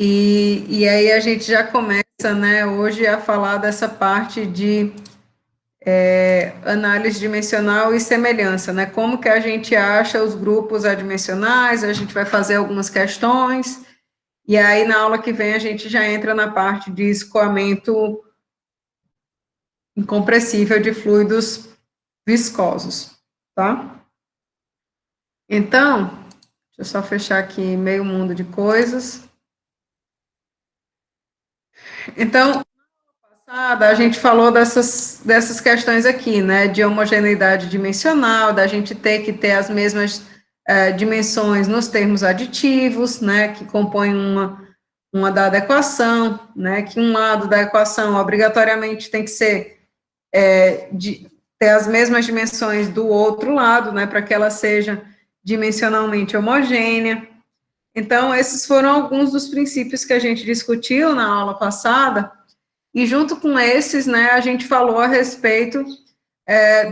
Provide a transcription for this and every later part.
E aí a gente já começa, né, hoje a falar dessa parte de análise dimensional e semelhança, né, como que a gente acha os grupos adimensionais, a gente vai fazer algumas questões, e aí na aula que vem a gente já entra na parte de escoamento incompressível de fluidos viscosos, tá? Então, deixa eu só fechar aqui meio mundo de coisas. Então, a gente falou dessas questões aqui, né, de homogeneidade dimensional, da gente ter que ter as mesmas dimensões nos termos aditivos, né, que compõem uma dada equação, né, que um lado da equação obrigatoriamente tem que ser ter as mesmas dimensões do outro lado, né, para que ela seja dimensionalmente homogênea. Então, esses foram alguns dos princípios que a gente discutiu na aula passada, e junto com esses, né, a gente falou a respeito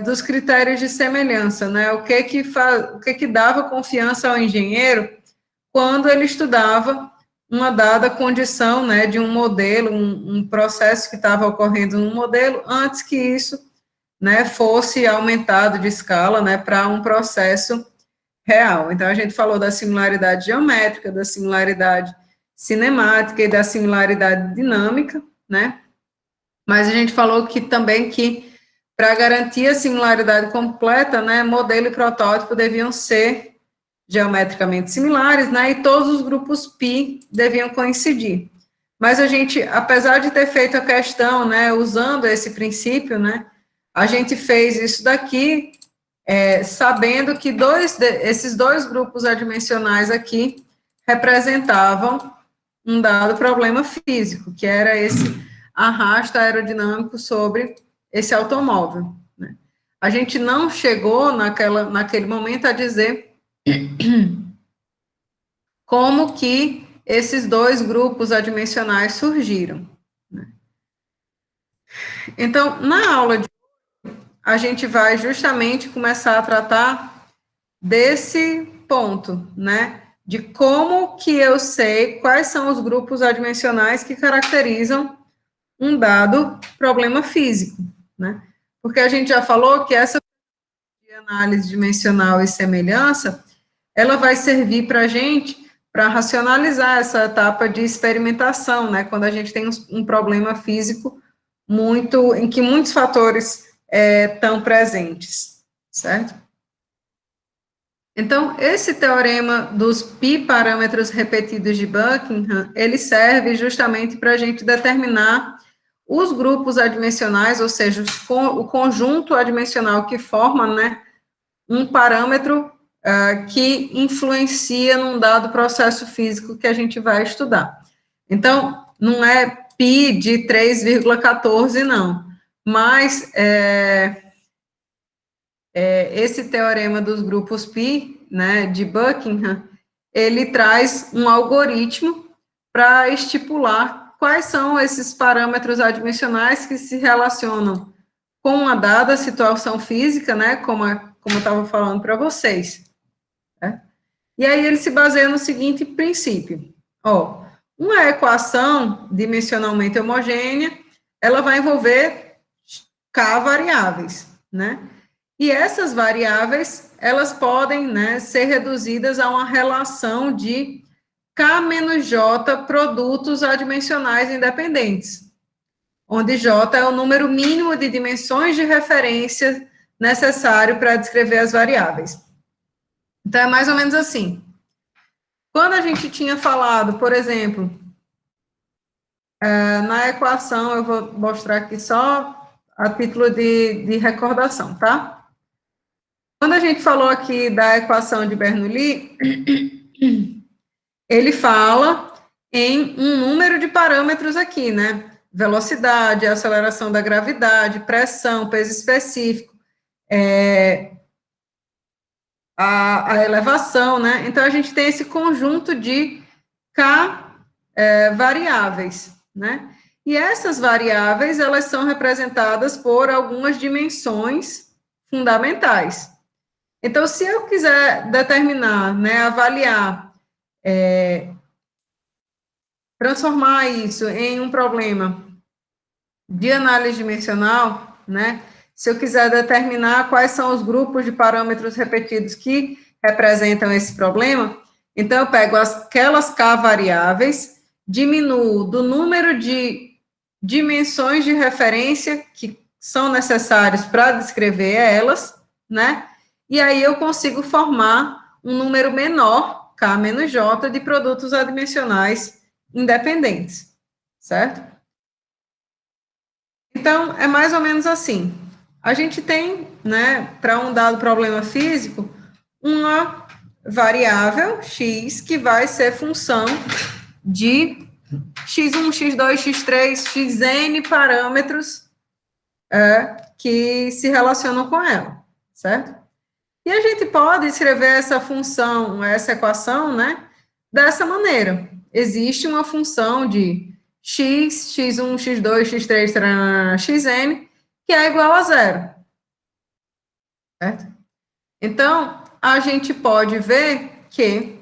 dos critérios de semelhança, né, o que dava confiança ao engenheiro quando ele estudava uma dada condição, né, de um modelo, um processo que estava ocorrendo num modelo, antes que isso, né, fosse aumentado de escala, né, para um processo real. Então, a gente falou da similaridade geométrica, da similaridade cinemática e da similaridade dinâmica, né, mas a gente falou que também que para garantir a similaridade completa, né, modelo e protótipo deviam ser geometricamente similares, né, e todos os grupos π deviam coincidir. Mas a gente, apesar de ter feito a questão, né, usando esse princípio, né, a gente fez isso daqui, sabendo que esses dois grupos adimensionais aqui representavam um dado problema físico, que era esse arrasto aerodinâmico sobre esse automóvel, né? A gente não chegou naquele momento a dizer como que esses dois grupos adimensionais surgiram, né? Então, na aula de a gente vai justamente começar a tratar desse ponto, né? De como que eu sei quais são os grupos adimensionais que caracterizam um dado problema físico, né? Porque a gente já falou que essa análise dimensional e semelhança, ela vai servir para a gente para racionalizar essa etapa de experimentação, né? Quando a gente tem um problema físico em que muitos fatores estão presentes, certo? Então, esse teorema dos π parâmetros repetidos de Buckingham, ele serve justamente para a gente determinar os grupos adimensionais, ou seja, o conjunto adimensional que forma, né, um parâmetro que influencia num dado processo físico que a gente vai estudar. Então, não é π de 3,14, não, mas esse teorema dos grupos π, né, de Buckingham, ele traz um algoritmo para estipular quais são esses parâmetros adimensionais que se relacionam com a dada situação física, né, como eu estava falando para vocês. Né? E aí ele se baseia no seguinte princípio. Ó, uma equação dimensionalmente homogênea, ela vai envolver k variáveis, né? E essas variáveis, elas podem, né, ser reduzidas a uma relação de K menos J produtos adimensionais independentes, onde J é o número mínimo de dimensões de referência necessário para descrever as variáveis. Então, é mais ou menos assim. Quando a gente tinha falado, por exemplo, na equação, eu vou mostrar aqui só a título de recordação, tá? Quando a gente falou aqui da equação de Bernoulli, ele fala em um número de parâmetros aqui, né? Velocidade, aceleração da gravidade, pressão, peso específico, a elevação, né? Então, a gente tem esse conjunto de K variáveis, né? E essas variáveis, elas são representadas por algumas dimensões fundamentais. Então, se eu quiser determinar, né, avaliar transformar isso em um problema de análise dimensional, né? Se eu quiser determinar quais são os grupos de parâmetros repetidos que representam esse problema, então eu pego aquelas k variáveis, diminuo do número de dimensões de referência que são necessários para descrever elas, né? E aí eu consigo formar um número menor, k menos j, de produtos adimensionais independentes, certo? Então, é mais ou menos assim. A gente tem, né, para um dado problema físico, uma variável x que vai ser função de x1, x2, x3, xn parâmetros que se relacionam com ela, certo? E a gente pode escrever essa função, essa equação, né, dessa maneira. Existe uma função de x, x1, x2, x3, xn, que é igual a zero, certo? Então, a gente pode ver que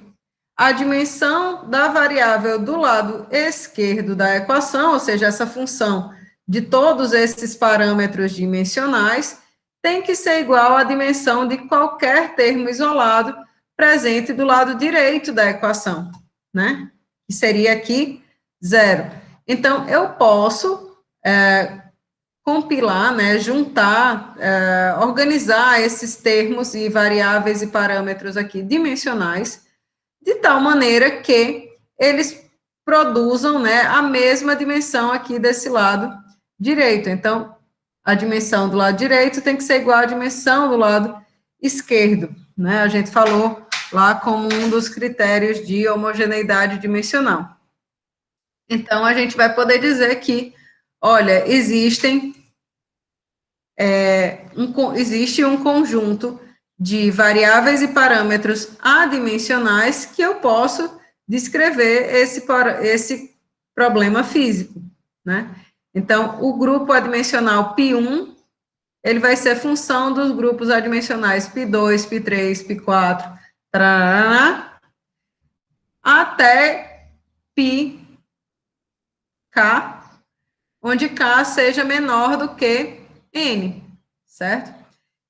a dimensão da variável do lado esquerdo da equação, ou seja, essa função de todos esses parâmetros dimensionais, tem que ser igual à dimensão de qualquer termo isolado presente do lado direito da equação, né? Que seria aqui zero. Então, eu posso compilar, né, juntar, organizar esses termos e variáveis e parâmetros aqui dimensionais, de tal maneira que eles produzam, né, a mesma dimensão aqui desse lado direito. Então, a dimensão do lado direito tem que ser igual à dimensão do lado esquerdo, né? A gente falou lá como um dos critérios de homogeneidade dimensional. Então, a gente vai poder dizer que, olha, existe um conjunto de variáveis e parâmetros adimensionais que eu posso descrever esse problema físico, né? Então, o grupo adimensional π1, ele vai ser função dos grupos adimensionais π2, π3, π4, tarará, até πk, onde k seja menor do que n, certo?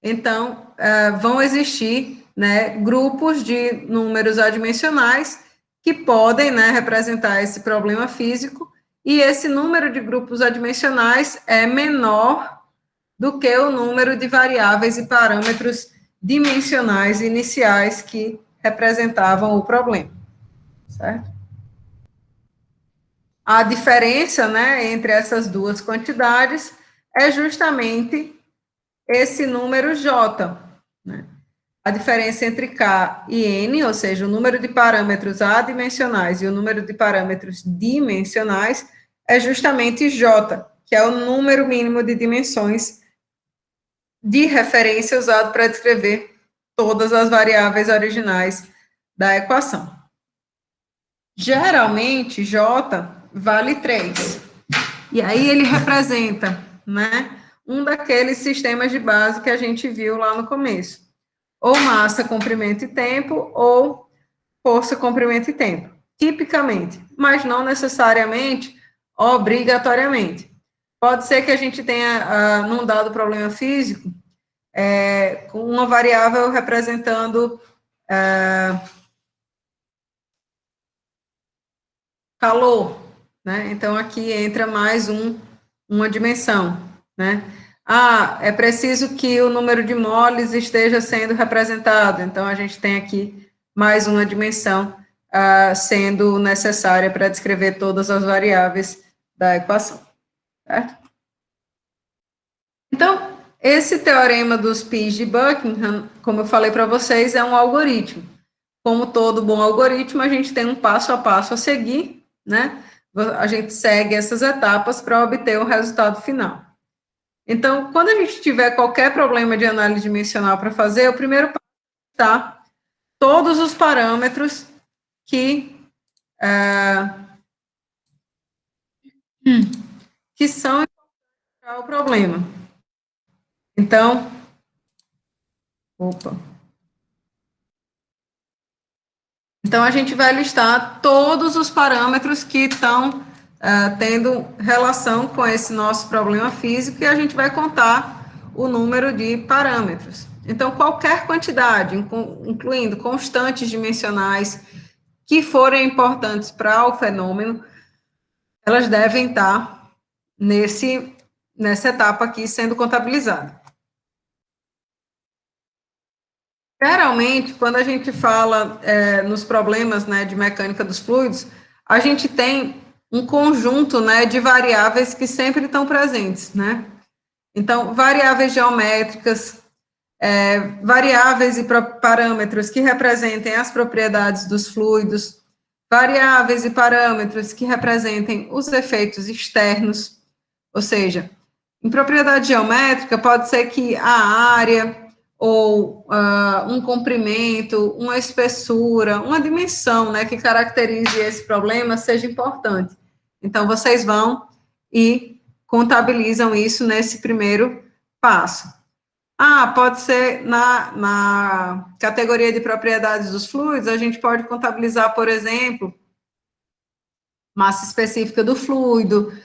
Então, vão existir, né, grupos de números adimensionais que podem, né, representar esse problema físico, e esse número de grupos adimensionais é menor do que o número de variáveis e parâmetros dimensionais iniciais que representavam o problema, certo? A diferença, né, entre essas duas quantidades é justamente esse número J, né? A diferença entre K e N, ou seja, o número de parâmetros adimensionais e o número de parâmetros dimensionais, é justamente J, que é o número mínimo de dimensões de referência usado para descrever todas as variáveis originais da equação. Geralmente, J vale 3. E aí ele representa, né, um daqueles sistemas de base que a gente viu lá no começo. Ou massa, comprimento e tempo, ou força, comprimento e tempo. Tipicamente, mas não necessariamente, obrigatoriamente. Pode ser que a gente tenha, num dado problema físico, com uma variável representando calor, né? Então, aqui entra mais uma dimensão, né? Ah, é preciso que o número de moles esteja sendo representado, então a gente tem aqui mais uma dimensão sendo necessária para descrever todas as variáveis da equação, certo? Então, esse teorema dos π's de Buckingham, como eu falei para vocês, é um algoritmo. Como todo bom algoritmo, a gente tem um passo a passo a seguir, né? A gente segue essas etapas para obter o resultado final. Então, quando a gente tiver qualquer problema de análise dimensional para fazer, o primeiro passo está todos os parâmetros que são o problema. Então, Então, a gente vai listar todos os parâmetros que estão tendo relação com esse nosso problema físico e a gente vai contar o número de parâmetros. Então, qualquer quantidade, incluindo constantes dimensionais que forem importantes para o fenômeno, elas devem estar nessa etapa aqui sendo contabilizada. Geralmente, quando a gente fala nos problemas, né, de mecânica dos fluidos, a gente tem um conjunto, né, de variáveis que sempre estão presentes, né? Então, variáveis geométricas, variáveis e parâmetros que representem as propriedades dos fluidos, variáveis e parâmetros que representem os efeitos externos, ou seja, em propriedade geométrica pode ser que a área ou um comprimento, uma espessura, uma dimensão, né, que caracterize esse problema seja importante. Então, vocês vão e contabilizam isso nesse primeiro passo. Pode ser na categoria de propriedades dos fluidos, a gente pode contabilizar, por exemplo, massa específica do fluido,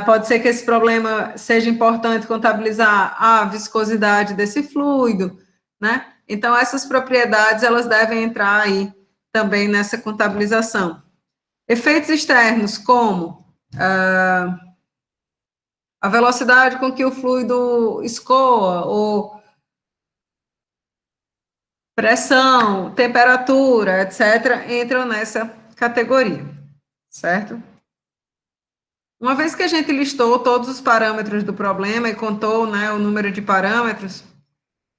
pode ser que esse problema seja importante contabilizar a viscosidade desse fluido, né? Então, essas propriedades, elas devem entrar aí também nessa contabilização. Efeitos externos, como a velocidade com que o fluido escoa, ou pressão, temperatura, etc., entram nessa categoria, certo? Uma vez que a gente listou todos os parâmetros do problema e contou, né, o número de parâmetros,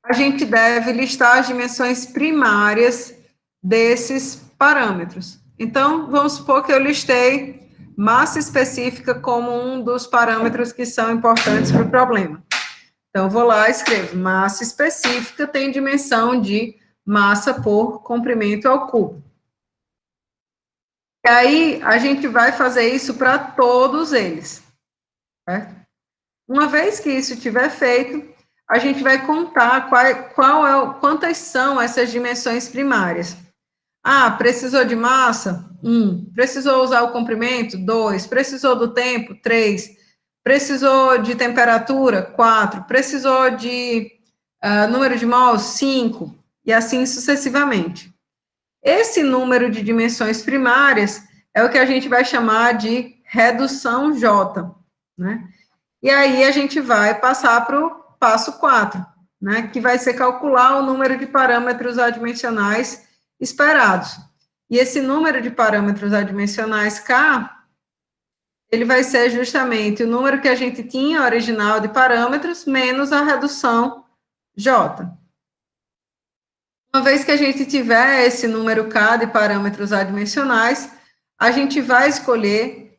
a gente deve listar as dimensões primárias desses parâmetros. Então, vamos supor que eu listei massa específica como um dos parâmetros que são importantes para o problema. Então, vou lá e escrevo, massa específica tem dimensão de massa por comprimento ao cubo. E aí, a gente vai fazer isso para todos eles, certo? Uma vez que isso tiver feito, a gente vai contar quantas são essas dimensões primárias. Precisou de massa? 1. Precisou usar o comprimento? 2. Precisou do tempo? 3. Precisou de temperatura? 4. Precisou de número de mols? 5. E assim sucessivamente. Esse número de dimensões primárias é o que a gente vai chamar de redução J, né? E aí a gente vai passar para o passo 4, né? Que vai ser calcular o número de parâmetros adimensionais esperados. E esse número de parâmetros adimensionais K, ele vai ser justamente o número que a gente tinha original de parâmetros menos a redução J. Uma vez que a gente tiver esse número K de parâmetros adimensionais, a gente vai escolher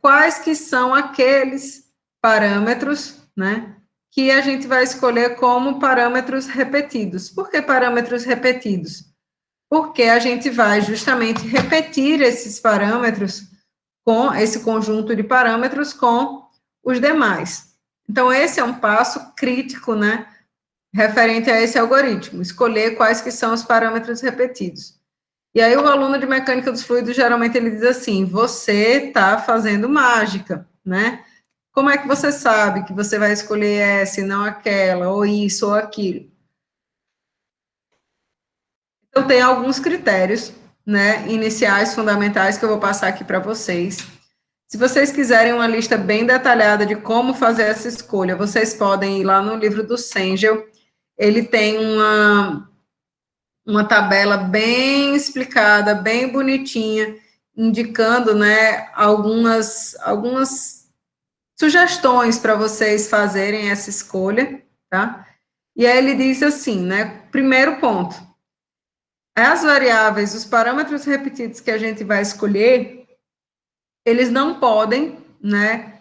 quais que são aqueles parâmetros, né, que a gente vai escolher como parâmetros repetidos. Por que parâmetros repetidos? Porque a gente vai justamente repetir esses parâmetros com esse conjunto de parâmetros com os demais. Então, esse é um passo crítico, né, referente a esse algoritmo, escolher quais que são os parâmetros repetidos. E aí o aluno de mecânica dos fluidos, geralmente ele diz assim, você está fazendo mágica, né? Como é que você sabe que você vai escolher essa e não aquela, ou isso ou aquilo? Então, tem alguns critérios, né, iniciais, fundamentais, que eu vou passar aqui para vocês. Se vocês quiserem uma lista bem detalhada de como fazer essa escolha, vocês podem ir lá no livro do Sengel. Ele tem uma tabela bem explicada, bem bonitinha, indicando, né, algumas sugestões para vocês fazerem essa escolha, tá? E aí ele diz assim, né, primeiro ponto, as variáveis, os parâmetros repetidos que a gente vai escolher, eles não podem, né,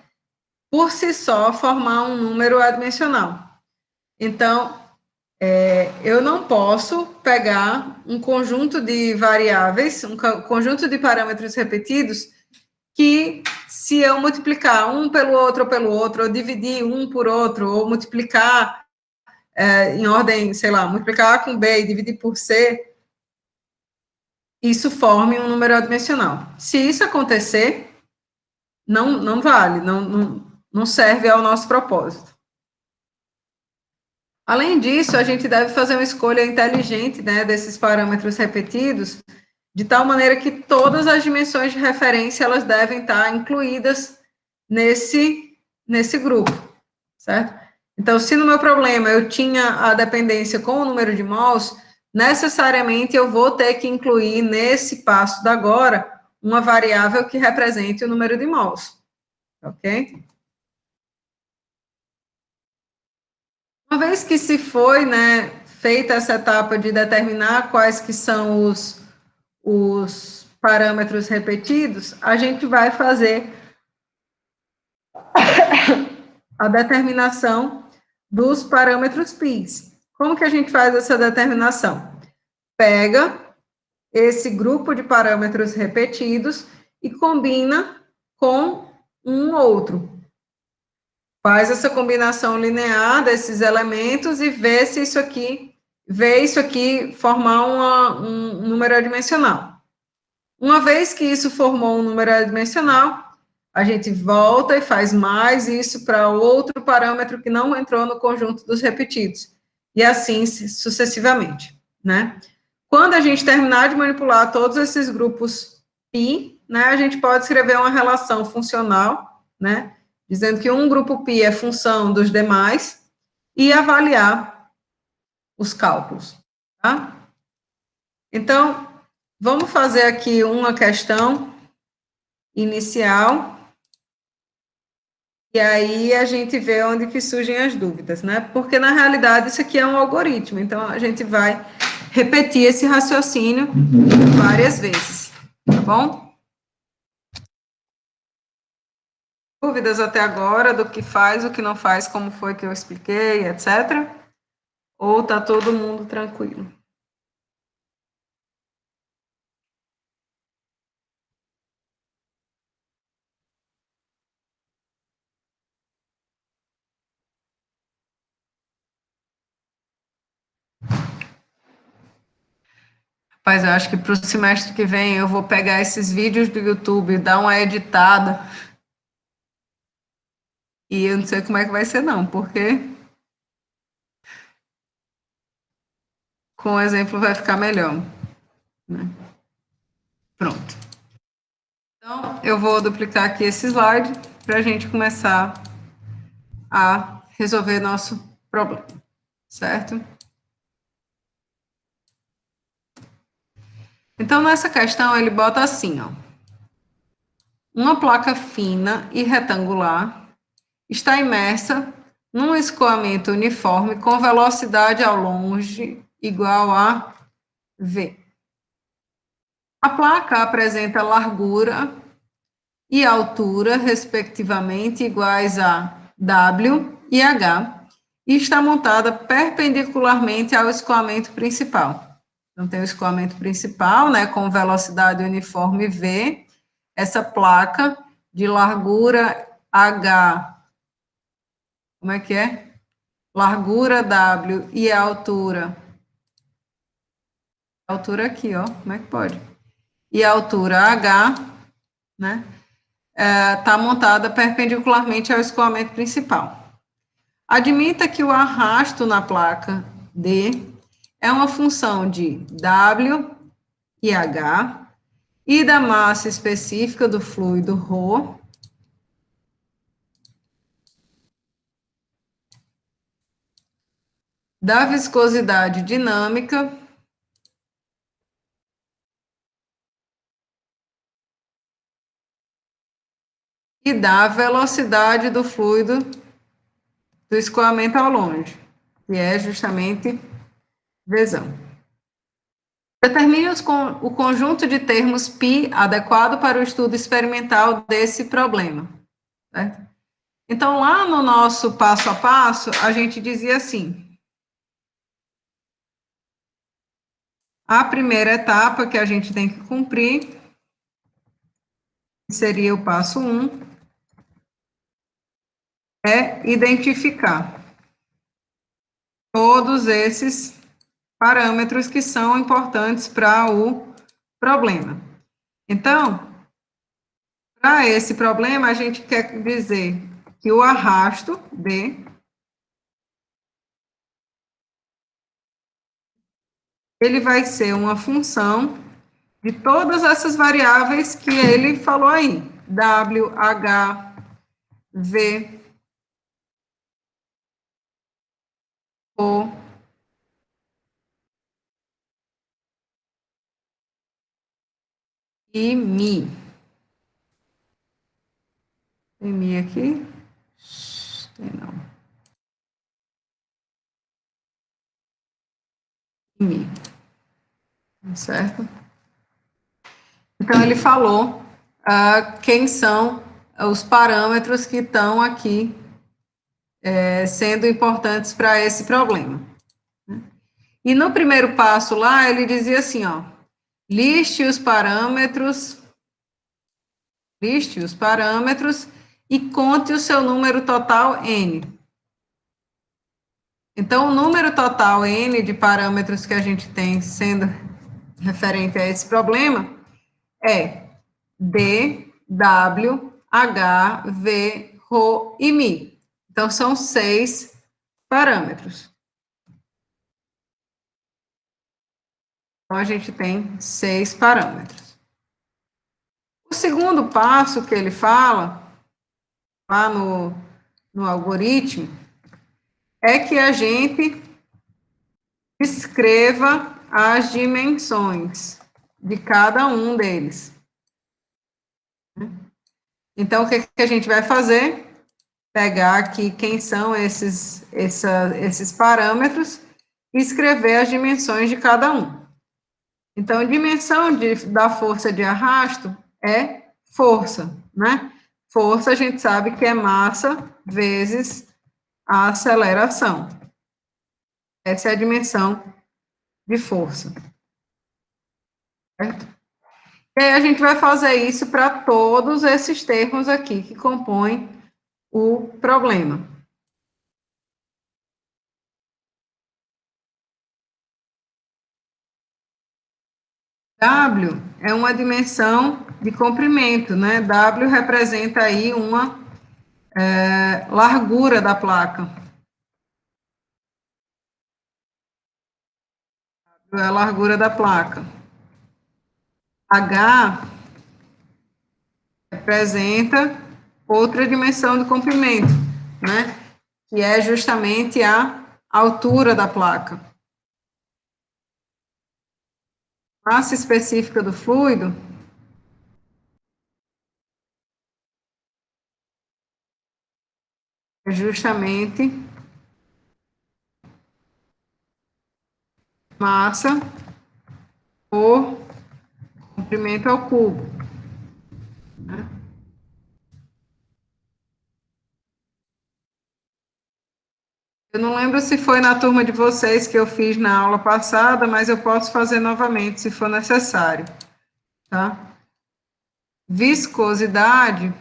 por si só, formar um número adimensional. Então, eu não posso pegar um conjunto de variáveis, um conjunto de parâmetros repetidos, que se eu multiplicar um pelo outro, ou dividir um por outro, ou multiplicar em ordem, sei lá, multiplicar A com B e dividir por C, isso forme um número adimensional. Se isso acontecer, não vale, não serve ao nosso propósito. Além disso, a gente deve fazer uma escolha inteligente, né, desses parâmetros repetidos, de tal maneira que todas as dimensões de referência elas devem estar incluídas nesse grupo, certo? Então, se no meu problema eu tinha a dependência com o número de mols, necessariamente eu vou ter que incluir nesse passo da agora uma variável que represente o número de mols, ok? Uma vez que se foi, né, feita essa etapa de determinar quais que são os parâmetros repetidos, a gente vai fazer a determinação dos parâmetros PIs. Como que a gente faz essa determinação? Pega esse grupo de parâmetros repetidos e combina com um outro. Faz essa combinação linear desses elementos e vê se isso aqui formar um número adimensional. Uma vez que isso formou um número adimensional, a gente volta e faz mais isso para outro parâmetro que não entrou no conjunto dos repetidos, e assim sucessivamente, né? Quando a gente terminar de manipular todos esses grupos π, né, a gente pode escrever uma relação funcional, né, dizendo que um grupo π é função dos demais, e avaliar os cálculos, tá? Então, vamos fazer aqui uma questão inicial, e aí a gente vê onde que surgem as dúvidas, né? Porque, na realidade, isso aqui é um algoritmo, então a gente vai repetir esse raciocínio várias vezes, tá bom? Dúvidas até agora do que faz, o que não faz, como foi que eu expliquei, etc. Ou tá todo mundo tranquilo? Rapaz, eu acho que para o semestre que vem eu vou pegar esses vídeos do YouTube, dar uma editada. E eu não sei como é que vai ser, não, porque com o exemplo vai ficar melhor, né? Pronto. Então, eu vou duplicar aqui esse slide para a gente começar a resolver nosso problema, certo? Então, nessa questão, ele bota assim, ó. Uma placa fina e retangular está imersa num escoamento uniforme com velocidade ao longe igual a V. A placa apresenta largura e altura, respectivamente, iguais a W e H, e está montada perpendicularmente ao escoamento principal. Então, tem o escoamento principal, né, com velocidade uniforme V, essa placa de largura H, como é que é? Largura W e a altura aqui, ó, como é que pode? E a altura H, né, está montada perpendicularmente ao escoamento principal. Admita que o arrasto na placa D é uma função de W e H e da massa específica do fluido ρ, da viscosidade dinâmica e da velocidade do fluido do escoamento ao longe, que é justamente Vzão. Determine o conjunto de termos π adequado para o estudo experimental desse problema. Certo? Então, lá no nosso passo a passo, a gente dizia assim: a primeira etapa que a gente tem que cumprir seria o passo 1, é identificar todos esses parâmetros que são importantes para o problema. Então, para esse problema, a gente quer dizer que o arrasto, D, ele vai ser uma função de todas essas variáveis que ele falou aí, W, H, V, O, e Mi. Tem Mi aqui? Tem não. Mi. Certo? Então, ele falou quem são os parâmetros que estão aqui sendo importantes para esse problema. E no primeiro passo lá, ele dizia assim, ó, liste os parâmetros e conte o seu número total N. Então, o número total N de parâmetros que a gente tem sendo referente a esse problema é D, W, H, V, Rho e Mi. Então, são 6 parâmetros. Então, a gente tem 6 parâmetros. O segundo passo que ele fala, lá no algoritmo, é que a gente escreva as dimensões de cada um deles. Então, o que a gente vai fazer? Pegar aqui quem são esses parâmetros e escrever as dimensões de cada um. Então, dimensão da força de arrasto é força, né? Força, a gente sabe que é massa vezes a aceleração. Essa é a dimensão de força. Certo? E aí, a gente vai fazer isso para todos esses termos aqui que compõem o problema. W é uma dimensão de comprimento, né? W representa aí uma largura da placa. W é a largura da placa. H representa outra dimensão de comprimento, né? Que é justamente a altura da placa. Massa específica do fluido é justamente massa por comprimento ao cubo. Né? Eu não lembro se foi na turma de vocês que eu fiz na aula passada, mas eu posso fazer novamente, se for necessário. Tá? Viscosidade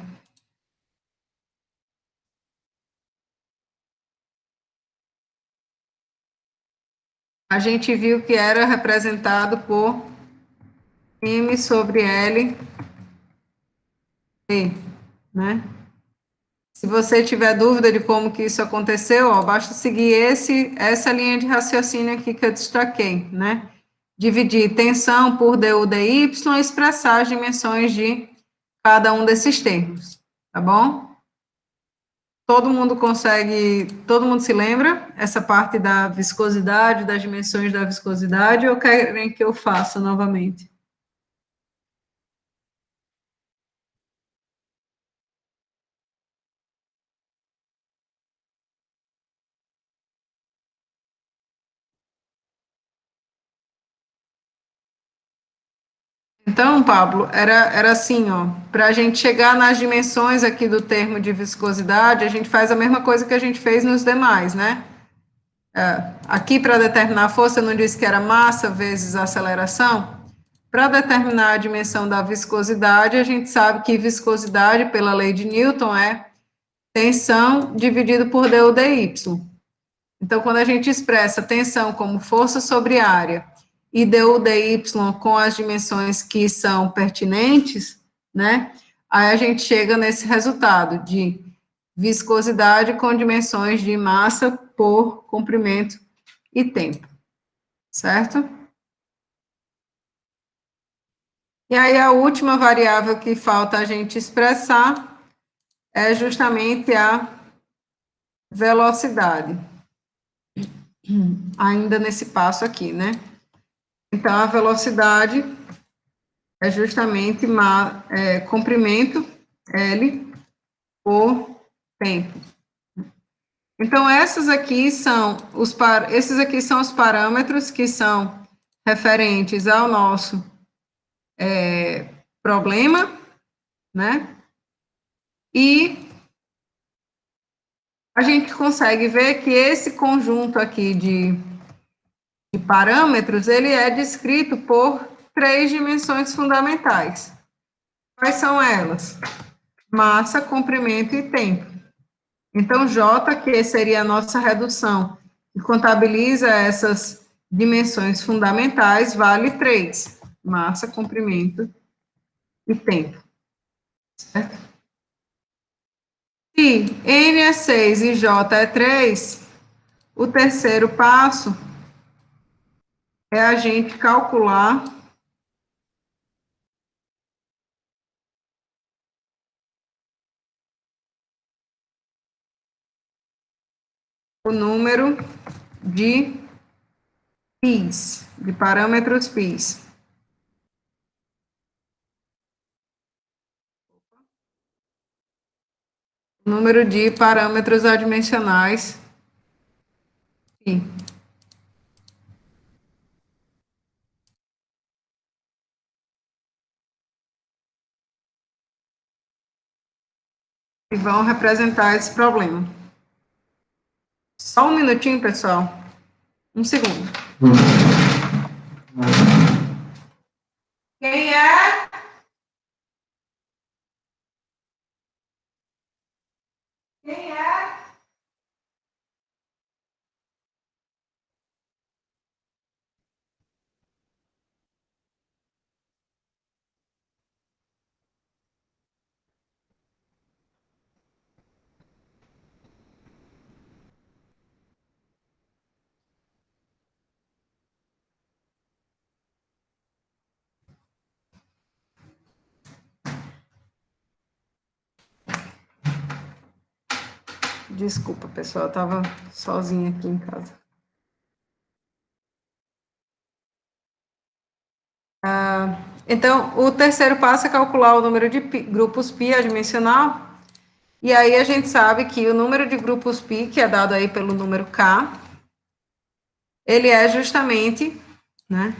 a gente viu que era representado por M sobre L, T, né? Se você tiver dúvida de como que isso aconteceu, ó, basta seguir essa linha de raciocínio aqui que eu destaquei, né? Dividir tensão por du dy e expressar as dimensões de cada um desses termos, tá bom? Todo mundo se lembra essa parte da viscosidade, das dimensões da viscosidade, ou querem que eu faça novamente? Então, Pablo, era assim, ó, para a gente chegar nas dimensões aqui do termo de viscosidade, a gente faz a mesma coisa que a gente fez nos demais, né? Aqui, para determinar a força, eu não disse que era massa vezes aceleração? Para determinar a dimensão da viscosidade, a gente sabe que viscosidade, pela lei de Newton, é tensão dividido por du dy. Então, quando a gente expressa tensão como força sobre área e du dy com as dimensões que são pertinentes, né? Aí a gente chega nesse resultado de viscosidade com dimensões de massa por comprimento e tempo, certo? E aí a última variável que falta a gente expressar é justamente a velocidade, ainda nesse passo aqui, né? Então, a velocidade é justamente comprimento L por tempo. Então, esses aqui são os parâmetros que são referentes ao nosso problema, né? E a gente consegue ver que esse conjunto aqui de parâmetros, ele é descrito por 3 dimensões fundamentais. Quais são elas? Massa, comprimento e tempo. Então, J, que seria a nossa redução, que contabiliza essas dimensões fundamentais, vale 3. Massa, comprimento e tempo. Certo? Se N é 6 e J é 3, o terceiro passo é a gente calcular o número de πs, de parâmetros πs. O número de parâmetros adimensionais π. E vão representar esse problema. Só um minutinho, pessoal. Um segundo. Quem é? Quem é? Desculpa, pessoal, eu estava sozinha aqui em casa. Então, o terceiro passo é calcular o número de grupos π adimensional. E aí a gente sabe que o número de grupos π, que é dado aí pelo número k, ele é justamente, né,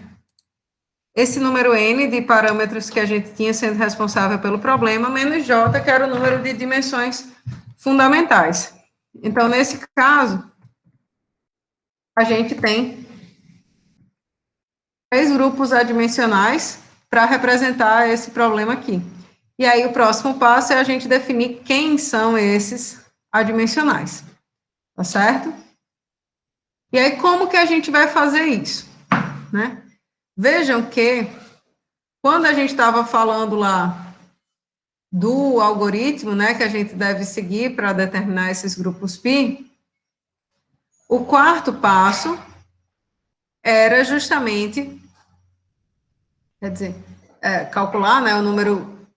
esse número n de parâmetros que a gente tinha sendo responsável pelo problema, menos j, que era o número de dimensões fundamentais. Então, nesse caso, a gente tem 3 grupos adimensionais para representar esse problema aqui. E aí, o próximo passo é a gente definir quem são esses adimensionais, tá certo? E aí, como que a gente vai fazer isso, né? Vejam que, quando a gente estava falando lá do algoritmo, né, que a gente deve seguir para determinar esses grupos π, o quarto passo era justamente, quer dizer, calcular, né, o número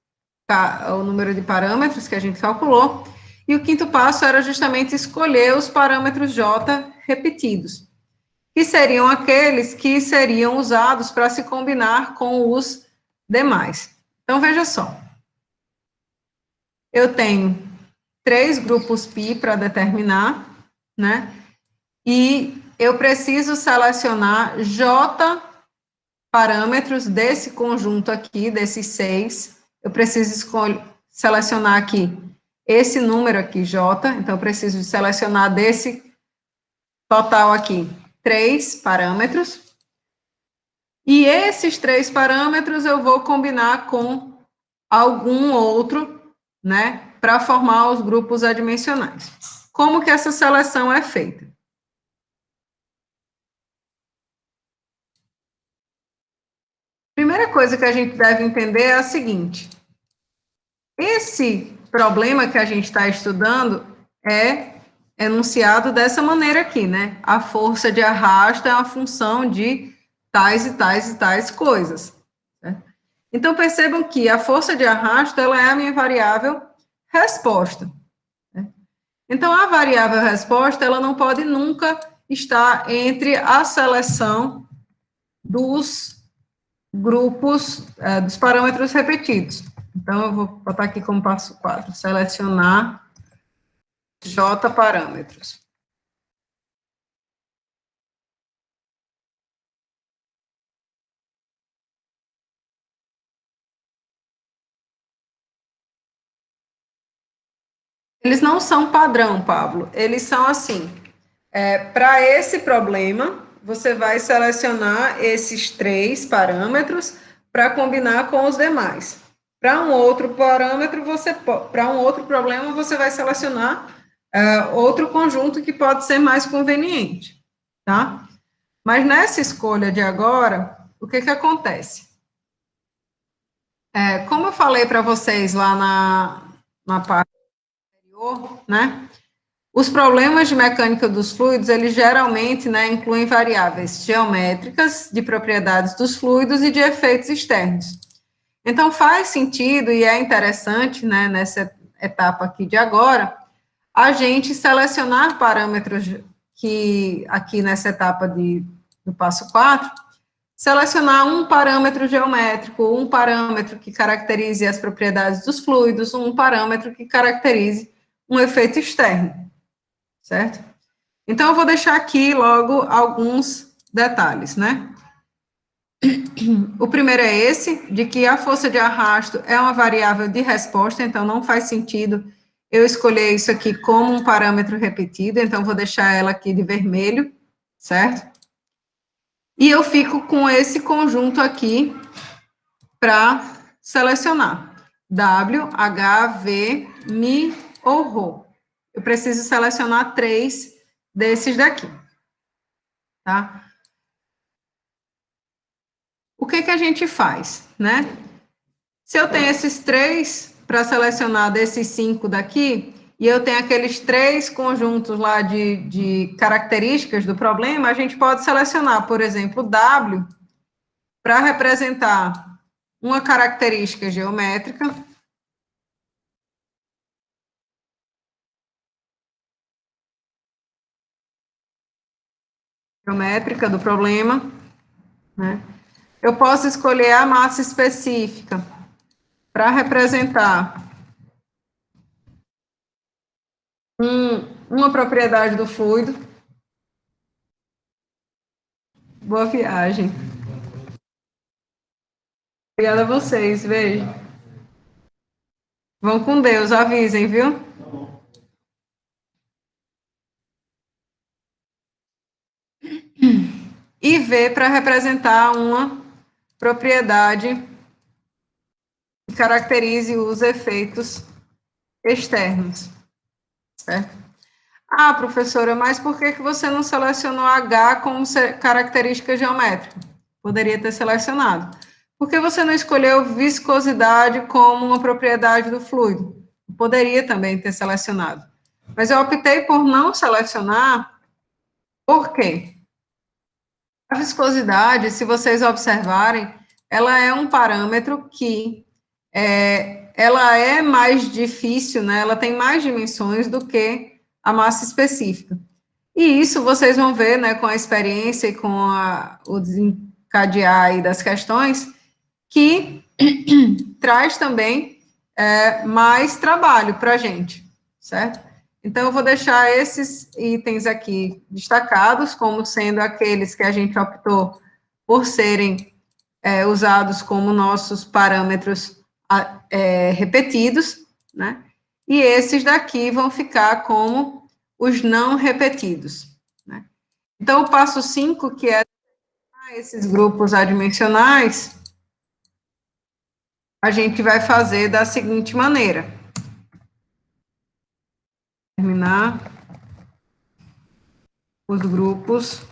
de parâmetros que a gente calculou, e o quinto passo era justamente escolher os parâmetros J repetidos, que seriam aqueles que seriam usados para se combinar com os demais. Então, veja só. Eu tenho 3 grupos π para determinar, né? E eu preciso selecionar J parâmetros desse conjunto aqui, desses 6. Eu preciso selecionar aqui esse número aqui, J. Então, eu preciso selecionar desse total aqui 3 parâmetros. E esses 3 parâmetros eu vou combinar com algum outro, né, para formar os grupos adimensionais. Como que essa seleção é feita? primeira coisa que a gente deve entender é a seguinte: esse problema que a gente está estudando é enunciado dessa maneira aqui, né? A força de arrasto é uma função de tais e tais e tais coisas. Né? Então, percebam que a força de arrasto, ela é a minha variável resposta. Né? Então, a variável resposta, ela não pode nunca estar entre a seleção dos grupos, dos parâmetros repetidos. Então, eu vou botar aqui como passo 4, selecionar J parâmetros. Eles não são padrão, Pablo. Eles são assim. Para esse problema, você vai selecionar esses 3 parâmetros para combinar com os demais. Para um outro parâmetro, para um outro problema, você vai selecionar outro conjunto que pode ser mais conveniente, tá? Mas nessa escolha de agora, o que acontece? Como eu falei para vocês lá na parte anterior, né? Os problemas de mecânica dos fluidos, eles geralmente, né, incluem variáveis geométricas, de propriedades dos fluidos e de efeitos externos. Então, faz sentido e é interessante, né, nessa etapa aqui de agora, a gente selecionar parâmetros que, aqui nessa etapa do passo 4, selecionar um parâmetro geométrico, um parâmetro que caracterize as propriedades dos fluidos, um parâmetro que caracterize um efeito externo. Certo? Então, eu vou deixar aqui logo alguns detalhes, né? O primeiro é esse, de que a força de arrasto é uma variável de resposta, então não faz sentido eu escolher isso aqui como um parâmetro repetido, então vou deixar ela aqui de vermelho, certo? E eu fico com esse conjunto aqui para selecionar. W, H, V, Mi ou Rho. Eu preciso selecionar 3 desses daqui. Tá? O que a gente faz, né? Se eu tenho esses 3 para selecionar desses 5 daqui, e eu tenho aqueles 3 conjuntos lá de características do problema, a gente pode selecionar, por exemplo, W para representar uma característica geométrica, do problema, né? Eu posso escolher a massa específica para representar uma propriedade do fluido. Boa viagem. Obrigada a vocês, beijo. Vão com Deus, avisem, viu? E V para representar uma propriedade que caracterize os efeitos externos, certo? Ah, professora, mas por que você não selecionou H como característica geométrica? Poderia ter selecionado. Por que você não escolheu viscosidade como uma propriedade do fluido? Poderia também ter selecionado. Mas eu optei por não selecionar, por quê? A viscosidade, se vocês observarem, ela é um parâmetro que ela é mais difícil, né? Ela tem mais dimensões do que a massa específica. E isso vocês vão ver, né, com a experiência e com o desencadear aí das questões, que traz também mais trabalho para a gente, certo? Então, eu vou deixar esses itens aqui destacados, como sendo aqueles que a gente optou por serem usados como nossos parâmetros repetidos, né? E esses daqui vão ficar como os não repetidos, né? Então, o passo 5, que é esses grupos adimensionais, a gente vai fazer da seguinte maneira. Terminar os grupos.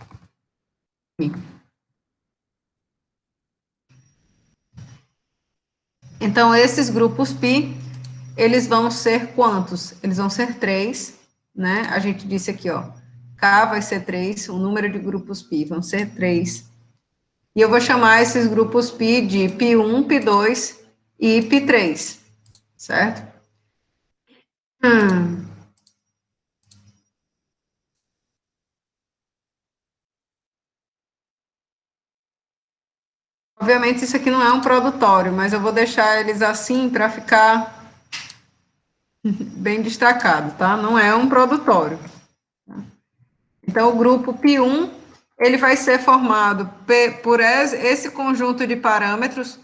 Então, esses grupos π, eles vão ser quantos? Eles vão ser 3, né? A gente disse aqui, ó, K vai ser 3, o número de grupos π vão ser 3. E eu vou chamar esses grupos π de π1, π2 e π3, certo? Obviamente, isso aqui não é um produtório, mas eu vou deixar eles assim para ficar bem destacado, tá? Não é um produtório. Então, o grupo π1, ele vai ser formado por esse conjunto de parâmetros,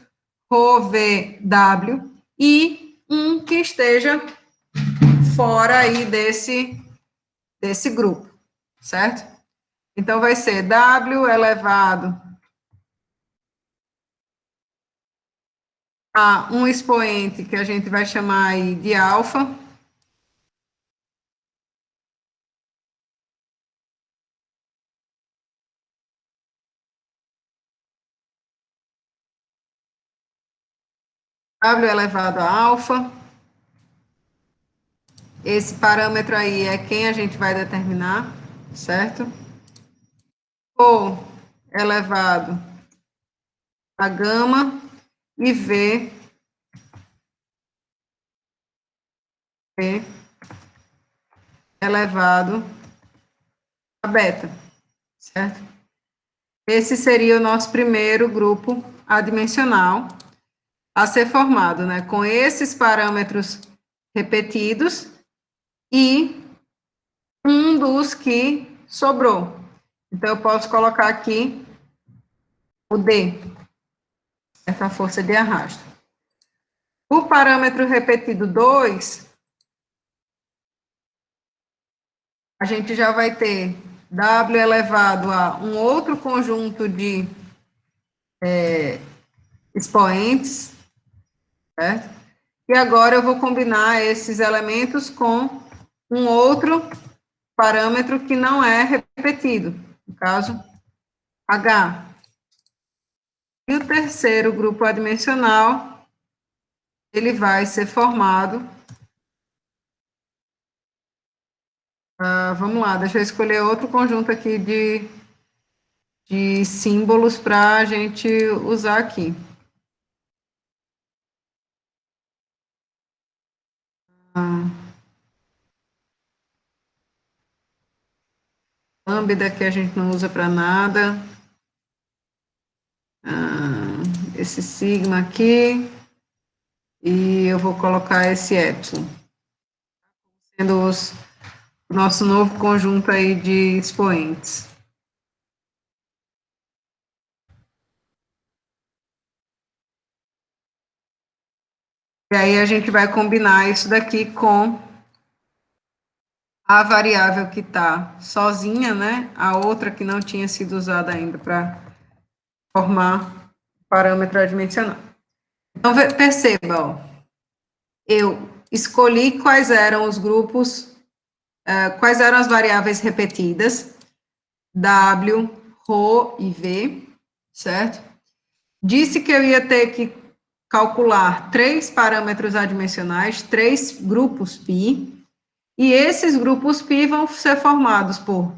ρ, v, w, e um que esteja fora aí desse grupo, certo? Então, vai ser w elevado a um expoente que a gente vai chamar aí de alfa, w elevado a alfa. Esse parâmetro aí é quem a gente vai determinar, certo? Ou elevado a gama e V elevado a beta, certo? Esse seria o nosso primeiro grupo adimensional a ser formado, né? Com esses parâmetros repetidos e um dos que sobrou. Então, eu posso colocar aqui o D, essa força de arrasto. O parâmetro repetido 2, a gente já vai ter W elevado a um outro conjunto de expoentes, certo? E agora eu vou combinar esses elementos com um outro parâmetro que não é repetido, no caso, H. E o terceiro grupo adimensional, ele vai ser formado. Vamos lá, deixa eu escolher outro conjunto aqui de símbolos para a gente usar aqui. Lambda que a gente não usa para nada. Esse sigma aqui. E eu vou colocar esse epsilon. Sendo o nosso novo conjunto aí de expoentes. E aí a gente vai combinar isso daqui com a variável que está sozinha, né? A outra que não tinha sido usada ainda para formar parâmetro adimensional. Então, perceba, ó, eu escolhi quais eram os grupos, quais eram as variáveis repetidas, W, ρ e V, certo? Disse que eu ia ter que calcular 3 parâmetros adimensionais, 3 grupos π, e esses grupos π vão ser formados por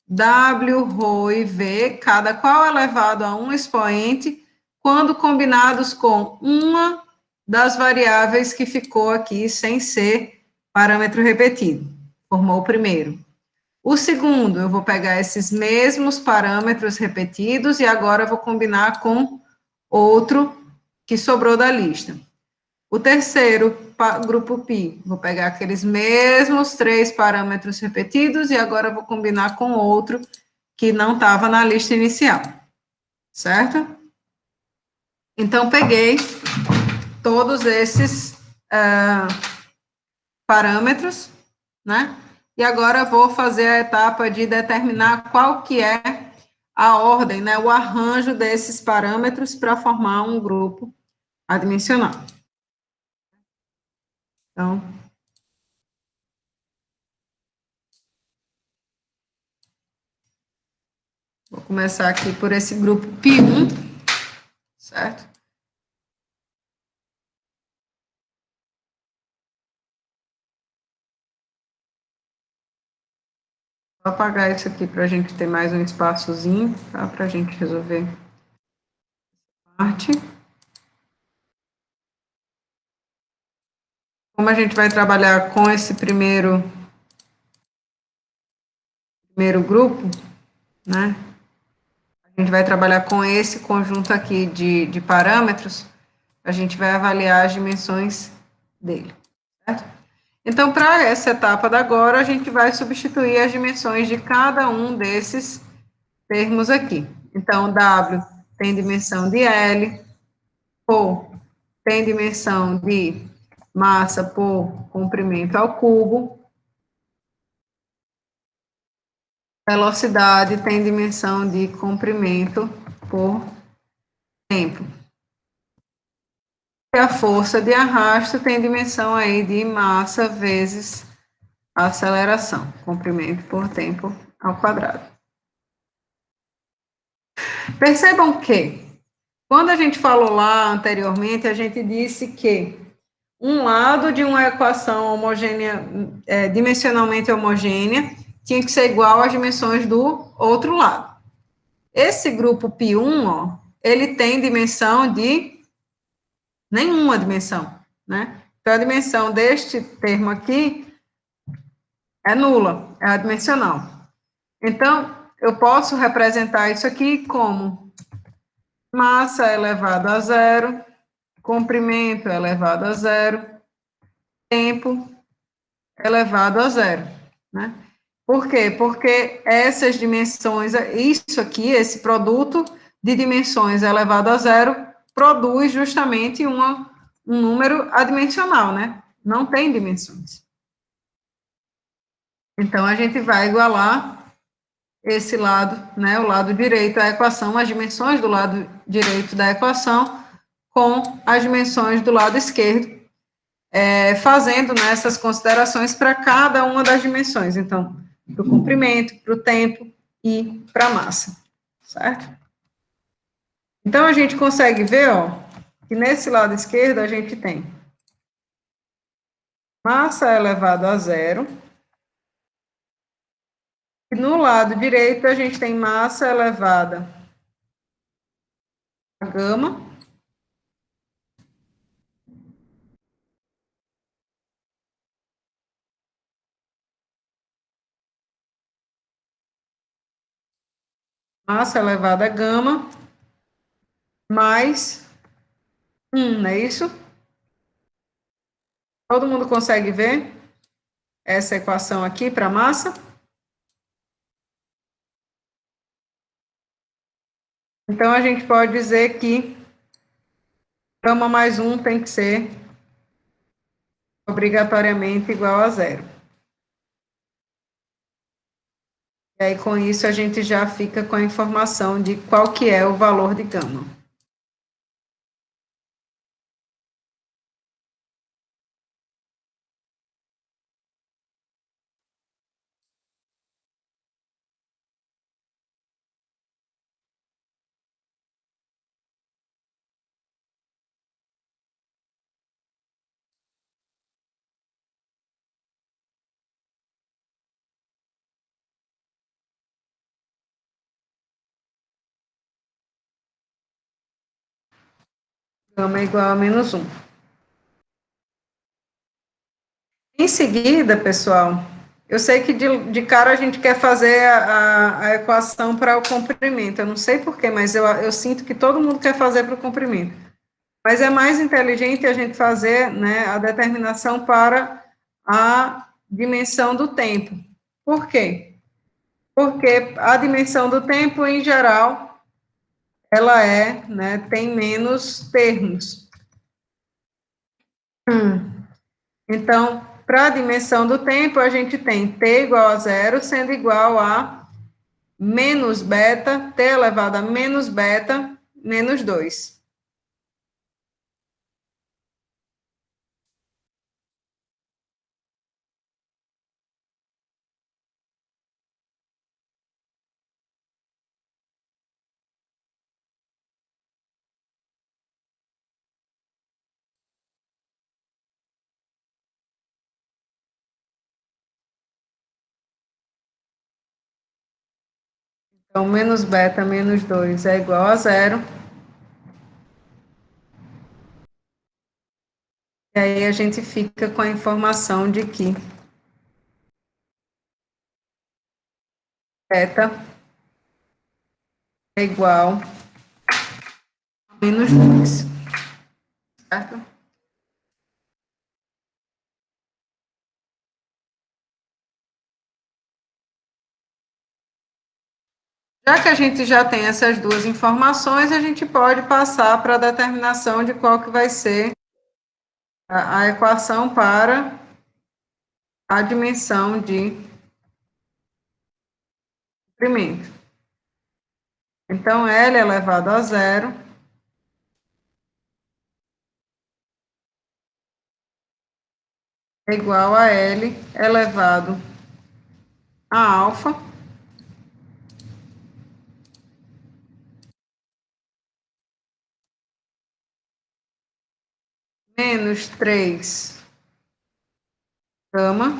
W, ρ e V, cada qual elevado a um expoente, quando combinados com uma das variáveis que ficou aqui sem ser parâmetro repetido. Formou o primeiro. O segundo, eu vou pegar esses mesmos parâmetros repetidos e agora eu vou combinar com outro que sobrou da lista. O terceiro, grupo π, vou pegar aqueles mesmos 3 parâmetros repetidos e agora vou combinar com outro que não estava na lista inicial, certo? Então, peguei todos esses parâmetros, né? E agora vou fazer a etapa de determinar qual que é a ordem, né? O arranjo desses parâmetros para formar um grupo adimensional. Então, vou começar aqui por esse grupo π1, certo? Vou apagar isso aqui para a gente ter mais um espaçozinho, tá? Para a gente resolver a parte. Como a gente vai trabalhar com esse primeiro grupo, né? A gente vai trabalhar com esse conjunto aqui de parâmetros, a gente vai avaliar as dimensões dele, certo? Então, para essa etapa da agora, a gente vai substituir as dimensões de cada um desses termos aqui. Então, W tem dimensão de L, Rho tem dimensão de massa por comprimento ao cubo, velocidade tem dimensão de comprimento por tempo. E a força de arrasto tem dimensão aí de massa vezes a aceleração, comprimento por tempo ao quadrado. Percebam que, quando a gente falou lá anteriormente, a gente disse que um lado de uma equação homogênea, dimensionalmente homogênea, tinha que ser igual às dimensões do outro lado. Esse grupo π1, ó, ele tem dimensão de nenhuma dimensão, né? Então, a dimensão deste termo aqui é nula, é adimensional. Então, eu posso representar isso aqui como massa elevado a zero, comprimento elevado a zero, tempo elevado a zero, né? Por quê? Porque essas dimensões, isso aqui, esse produto de dimensões elevado a zero, produz justamente um número adimensional, né? Não tem dimensões. Então, a gente vai igualar esse lado, né, o lado direito da equação, as dimensões do lado direito da equação com as dimensões do lado esquerdo, fazendo nessas considerações para cada uma das dimensões. Então, para o comprimento, para o tempo e para a massa, certo? Então, a gente consegue ver, ó, que nesse lado esquerdo a gente tem massa elevado a zero, e no lado direito a gente tem massa elevada a gama, massa elevada a gama, mais 1, não é isso? Todo mundo consegue ver essa equação aqui para a massa? Então, a gente pode dizer que gama mais 1 tem que ser obrigatoriamente igual a zero. E aí, com isso, a gente já fica com a informação de qual que é o valor de gama. Gama é igual a menos 1. Em seguida, pessoal, eu sei que de cara a gente quer fazer a equação para o comprimento. Eu não sei porquê, mas eu sinto que todo mundo quer fazer para o comprimento. Mas é mais inteligente a gente fazer, né, a determinação para a dimensão do tempo. Por quê? Porque a dimensão do tempo, em geral, ela né, tem menos termos. Então, para a dimensão do tempo, a gente tem t igual a zero, sendo igual a menos beta, t elevado a menos beta, menos 2. Então, menos beta menos 2 é igual a zero. E aí a gente fica com a informação de que beta é igual a menos 2, certo? Já que a gente já tem essas duas informações, a gente pode passar para a determinação de qual que vai ser a equação para a dimensão de comprimento. Então, L elevado a zero é igual a L elevado a alfa menos 3 gama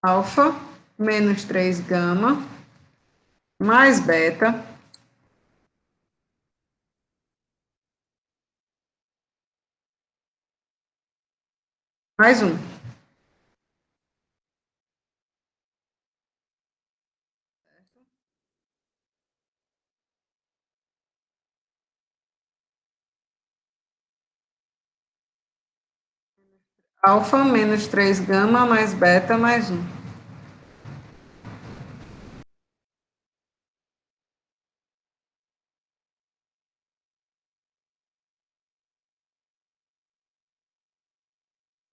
alfa menos 3 gama mais beta mais 1. Alfa menos 3 gama mais beta mais 1.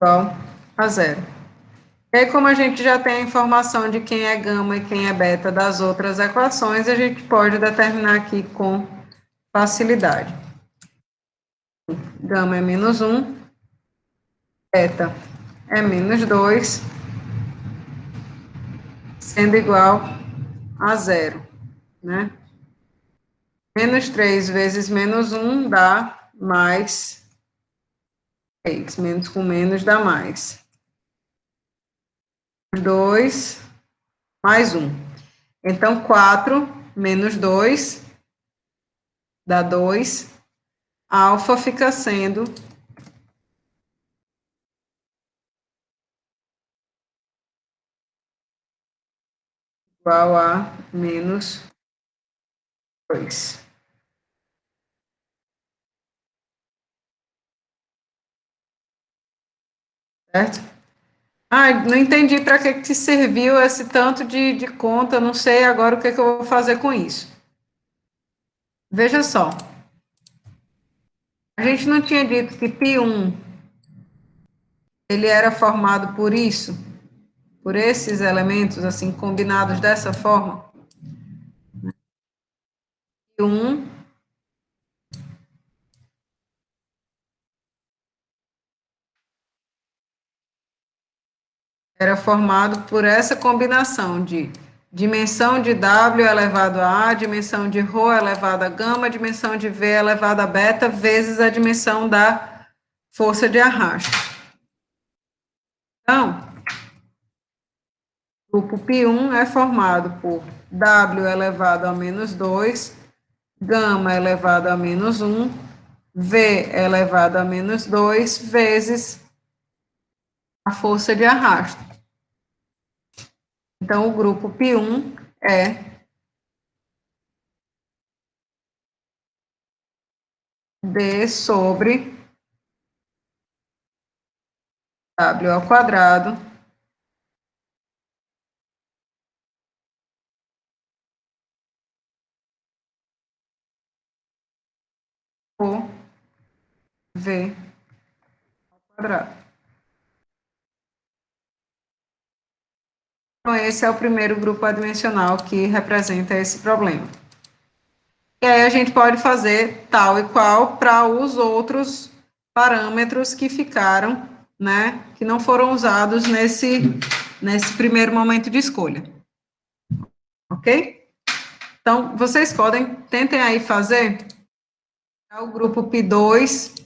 Igual a zero. E aí, como a gente já tem a informação de quem é gama e quem é beta das outras equações, a gente pode determinar aqui com facilidade. Gama é menos 1, beta é menos 2, sendo igual a zero, né? Menos 3 vezes menos 1 dá mais 3. Menos com menos dá mais. 2 mais 1. Então, 4 menos 2 dá 2. Alfa fica sendo igual a menos 2. Certo? Ah, não entendi para que serviu esse tanto de conta, não sei agora o que eu vou fazer com isso. Veja só. A gente não tinha dito que π1 ele era formado por isso, por esses elementos assim combinados dessa forma. π1 era formado por essa combinação de dimensão de W elevado a A, dimensão de ρ elevado a gama, dimensão de V elevado a beta, vezes a dimensão da força de arrasto. Então, o grupo π1 é formado por W elevado a menos 2, gama elevado a menos 1, V elevado a menos 2, vezes a força de arrasto. Então, o grupo π1 é D sobre W ao quadrado por V ao quadrado. Então, esse é o primeiro grupo adimensional que representa esse problema. E aí a gente pode fazer tal e qual para os outros parâmetros que ficaram, né, que não foram usados nesse primeiro momento de escolha. Ok? Então, vocês tentem aí fazer o grupo π2,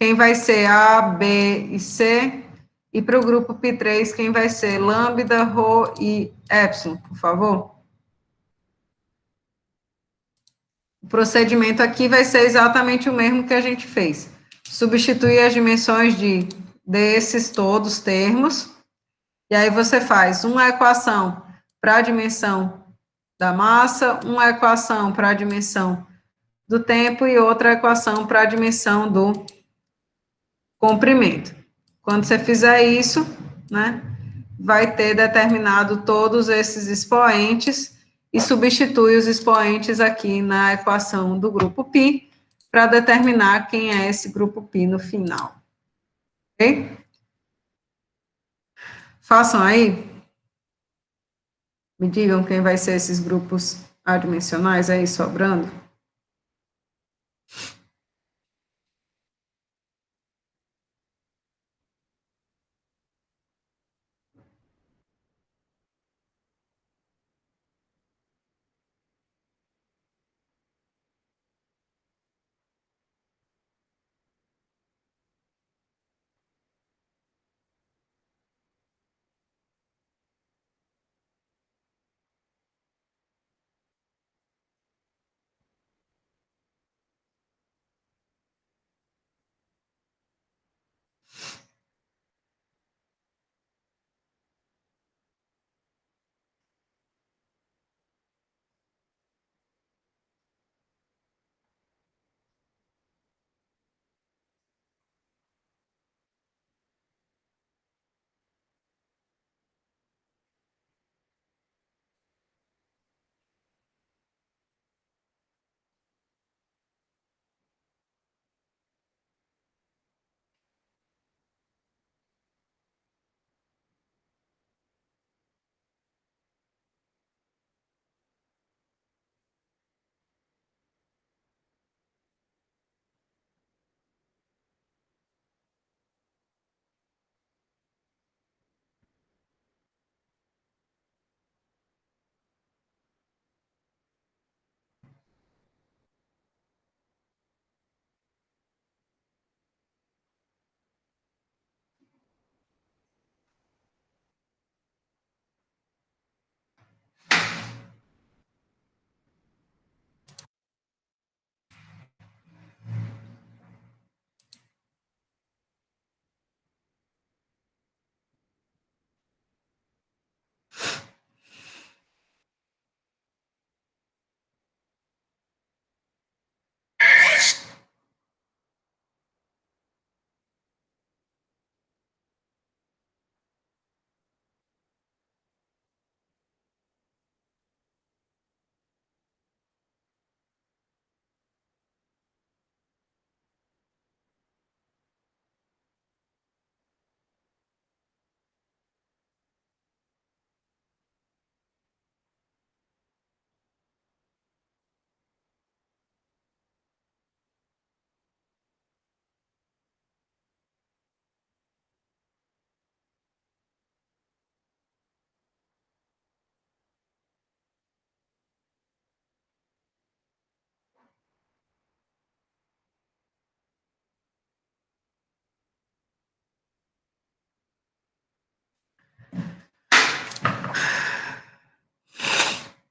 quem vai ser A, B e C, E para o grupo π3, quem vai ser? Lambda, ρ e epsilon, por favor. O procedimento aqui vai ser exatamente o mesmo que a gente fez. Substituir as dimensões desses todos termos, e aí você faz uma equação para a dimensão da massa, uma equação para a dimensão do tempo e outra equação para a dimensão do comprimento. Quando você fizer isso, né, vai ter determinado todos esses expoentes e substitui os expoentes aqui na equação do grupo π para determinar quem é esse grupo π no final. Ok? Façam aí. Me digam quem vai ser esses grupos adimensionais aí sobrando.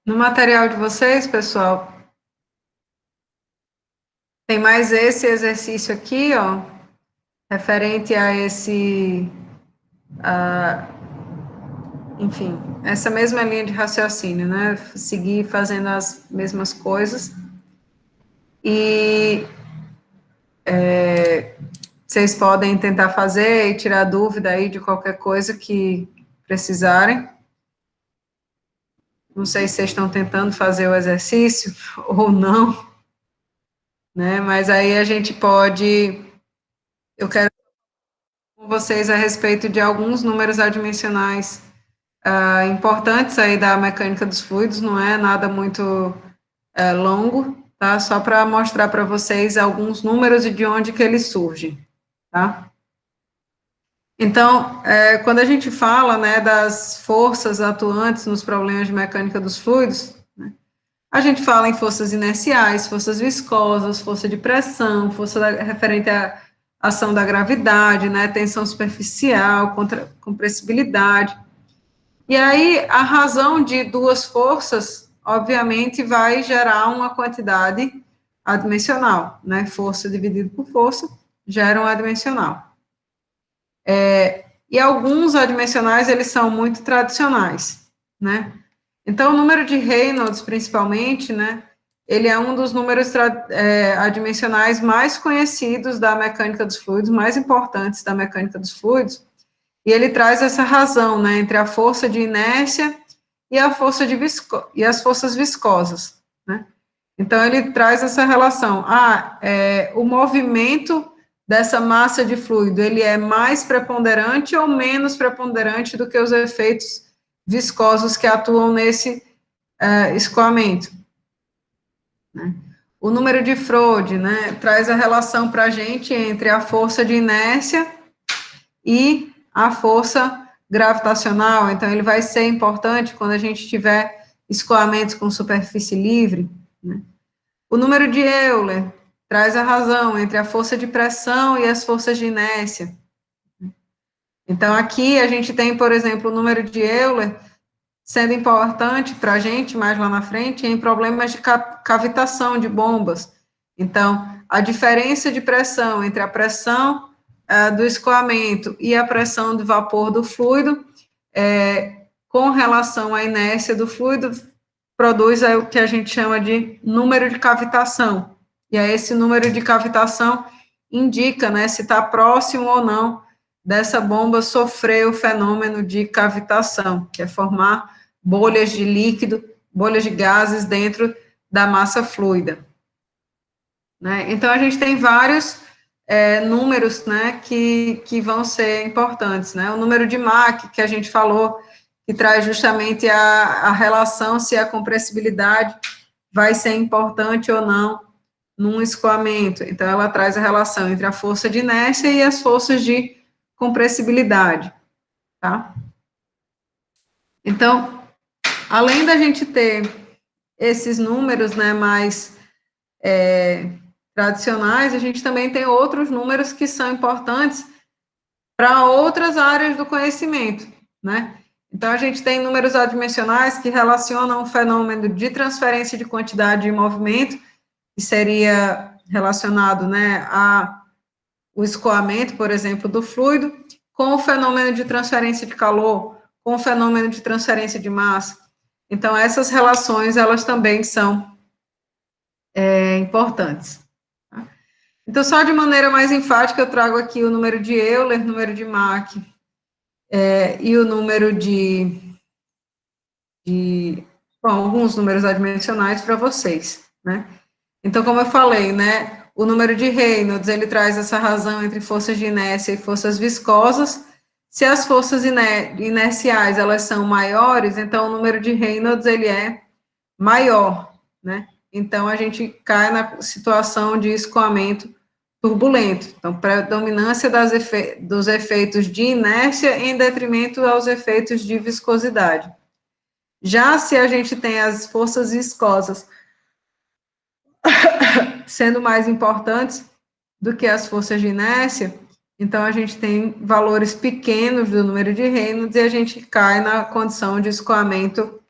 No material de vocês, pessoal, tem mais esse exercício aqui, ó, referente a esse, enfim, essa mesma linha de raciocínio, né? Seguir fazendo as mesmas coisas. E vocês podem tentar fazer e tirar dúvida aí de qualquer coisa que precisarem. Não sei se vocês estão tentando fazer o exercício ou não, né? Mas aí a gente pode. Eu quero com vocês a respeito de alguns números adimensionais importantes aí da mecânica dos fluidos, não é nada muito longo, tá? Só para mostrar para vocês alguns números e de onde que eles surgem, tá? Então, quando a gente fala, né, das forças atuantes nos problemas de mecânica dos fluidos, né, a gente fala em forças inerciais, forças viscosas, força de pressão, força referente a ação da gravidade, né, tensão superficial, compressibilidade. E aí, a razão de duas forças, obviamente, vai gerar uma quantidade adimensional, né, força dividido por força, gera um adimensional. E alguns adimensionais, eles são muito tradicionais, né. Então, o número de Reynolds, principalmente, né, ele é um dos números adimensionais mais conhecidos da mecânica dos fluidos, mais importantes da mecânica dos fluidos, e ele traz essa razão, né, entre a força de inércia e a força e as forças viscosas, né. Então, ele traz essa relação. O movimento dessa massa de fluido, ele é mais preponderante ou menos preponderante do que os efeitos viscosos que atuam nesse escoamento. Né? O número de Freud, né, traz a relação para a gente entre a força de inércia e a força gravitacional, então ele vai ser importante quando a gente tiver escoamentos com superfície livre. Né? O número de Euler traz a razão entre a força de pressão e as forças de inércia. Então, aqui a gente tem, por exemplo, o número de Euler sendo importante para a gente, mais lá na frente, em problemas de cavitação de bombas. Então, a diferença de pressão entre a pressão do escoamento e a pressão de vapor do fluido, com relação à inércia do fluido, produz o que a gente chama de número de cavitação. E aí, esse número de cavitação indica, né, se está próximo ou não dessa bomba sofrer o fenômeno de cavitação, que é formar bolhas de líquido, bolhas de gases dentro da massa fluida. Né? Então, a gente tem vários números, né, que vão ser importantes. Né? O número de Mach, que a gente falou, que traz justamente a relação se a compressibilidade vai ser importante ou não num escoamento. Então, ela traz a relação entre a força de inércia e as forças de compressibilidade. Tá? Então, além da gente ter esses números, né, mais tradicionais, a gente também tem outros números que são importantes para outras áreas do conhecimento, né? Então, a gente tem números adimensionais que relacionam o fenômeno de transferência de quantidade de movimento, que seria relacionado, né, ao escoamento, por exemplo, do fluido, com o fenômeno de transferência de calor, com o fenômeno de transferência de massa. Então, essas relações, elas também são importantes. Tá? Então, só de maneira mais enfática, eu trago aqui o número de Euler, número de Mach, e o número alguns números adimensionais para vocês, né? Então, como eu falei, né, o número de Reynolds, ele traz essa razão entre forças de inércia e forças viscosas. Se as forças inerciais, elas são maiores, então o número de Reynolds, ele é maior, né? Então, a gente cai na situação de escoamento turbulento. Então, predominância dos efeitos de inércia em detrimento aos efeitos de viscosidade. Já se a gente tem as forças viscosas sendo mais importantes do que as forças de inércia, então a gente tem valores pequenos do número de Reynolds e a gente cai na condição de escoamento